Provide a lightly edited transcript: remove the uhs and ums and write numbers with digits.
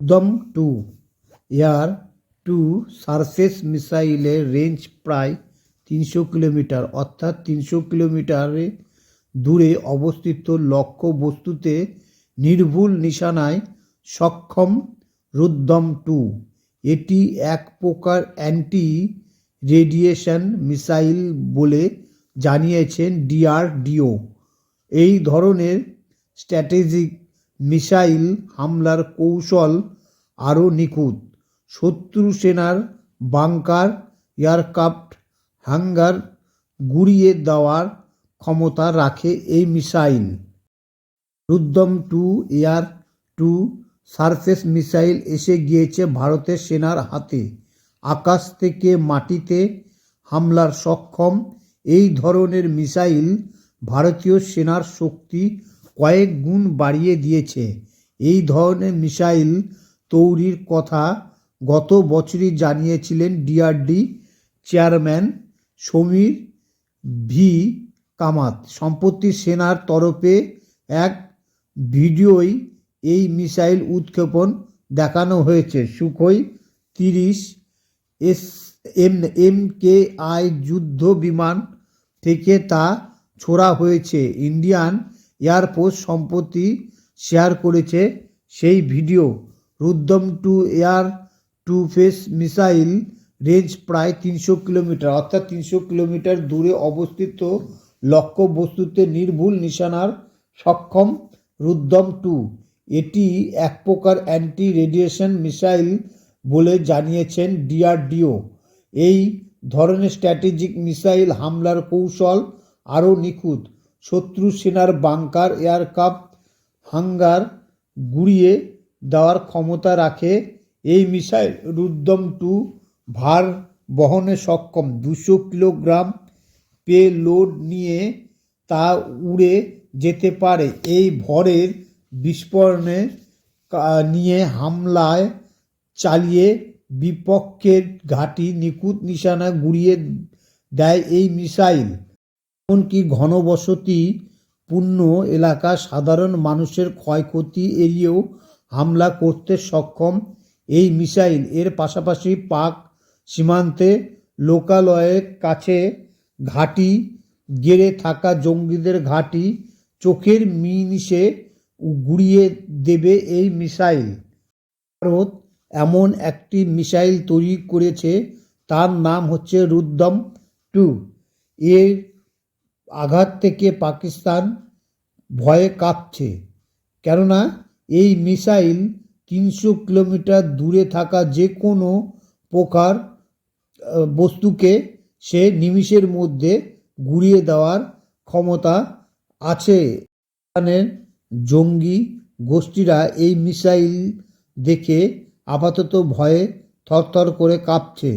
দম two air to surface মিসাইলের range প্রায় 300 কিলোমিটার, অর্থাৎ 300 কিলোমিটারে দূরে অবস্থিত লক্ষ্য বস্তুতে নির্ভুল নিশানায় সক্ষম রুদ্যম টু। এটি এক প্রকার অ্যান্টি রেডিয়েশন মিসাইল বলে জানিয়েছেন ডিআরডিও। এই ধরনের স্ট্র্যাটেজিক মিসাইল হামলার কৌশল আরও নিখুঁত। শত্রু সেনার বাংকার, এয়ারক্রাফট হ্যাঙ্গার গুঁড়িয়ে দেওয়ার ক্ষমতা রাখে এই missile. Rudram two air to surface missile এসে গিয়েছে ভারতের সেনার হাতে। আকাশ থেকে মাটিতে হামলার সক্ষম এই ধরনের মিসাইল ভারতীয় সেনার শক্তি কয়েক গুণ বাড়িয়ে দিয়েছে। এই ধরনের মিসাইল তৈরির কথা গত বছরই জানিয়েছিলেন DRD chairman Samir V Kamat. সম্প্রতি সেনার তরফে এক ভিডিওয় এই মিসাইল উৎক্ষেপণ দেখানো হয়েছে। সুখোই 30 MKI যুদ্ধ বিমান থেকে তা ছোড়া হয়েছে। ইন্ডিয়ান এয়ারফোর্স সম্প্রতি শেয়ার করেছে সেই video. Rudram two air to face missile range প্রায় 300 কিলোমিটার, অর্থাৎ 300 কিলোমিটার দূরে অবস্থিত লক্ষ্য বস্তুতে নির্ভুল নিশানার সক্ষম রুদ্যম টু। এটি এক প্রকার অ্যান্টি রেডিয়েশন মিসাইল বলে জানিয়েছেন ডিআরডিও। এই ধরনের স্ট্র্যাটেজিক মিসাইল হামলার কৌশল আরও নিখুঁত। শত্রু সেনার বাংকার, এয়ারক্রাফট হ্যাঙ্গার গুঁড়িয়ে দেওয়ার ক্ষমতা রাখে এই মিসাইল। রুদ্যম টু ভার বহনে সক্ষম। 200 কিলোগ্রাম পেলোড নিয়ে তা উড়ে যেতে পারে। এই ভরের বিস্ফোরণে নিয়ে হামলায় চালিয়ে বিপক্ষের ঘাঁটি নিখুঁত নিশানা গুঁড়িয়ে দেয় এই মিসাইল। এমনকি ঘনবসতি পূর্ণ এলাকা সাধারণ মানুষের ক্ষয়ক্ষতি এড়িয়েও হামলা করতে সক্ষম এই মিসাইল। এর পাশাপাশি পাক সীমান্তে লোকালয়ের কাছে ঘাঁটি গেড়ে থাকা জঙ্গিদের ঘাঁটি চোখের নিমিষে গুঁড়িয়ে দেবে এই মিসাইল। ভারত এমন একটি মিসাইল তৈরি করেছে, তার নাম হচ্ছে রুদ্যম টু। এর আঘাত থেকে পাকিস্তান ভয়ে কাঁপছে, কেননা এই মিসাইল 300 কিলোমিটার দূরে থাকা যে কোনো প্রকার বস্তুকে সে নিমিষের মধ্যে গুঁড়িয়ে দেওয়ার ক্ষমতা আছে। পাকিস্তানের জঙ্গি গোষ্ঠীরা এই মিসাইল দেখে আপাতত ভয়ে থরথর করে কাঁপছে।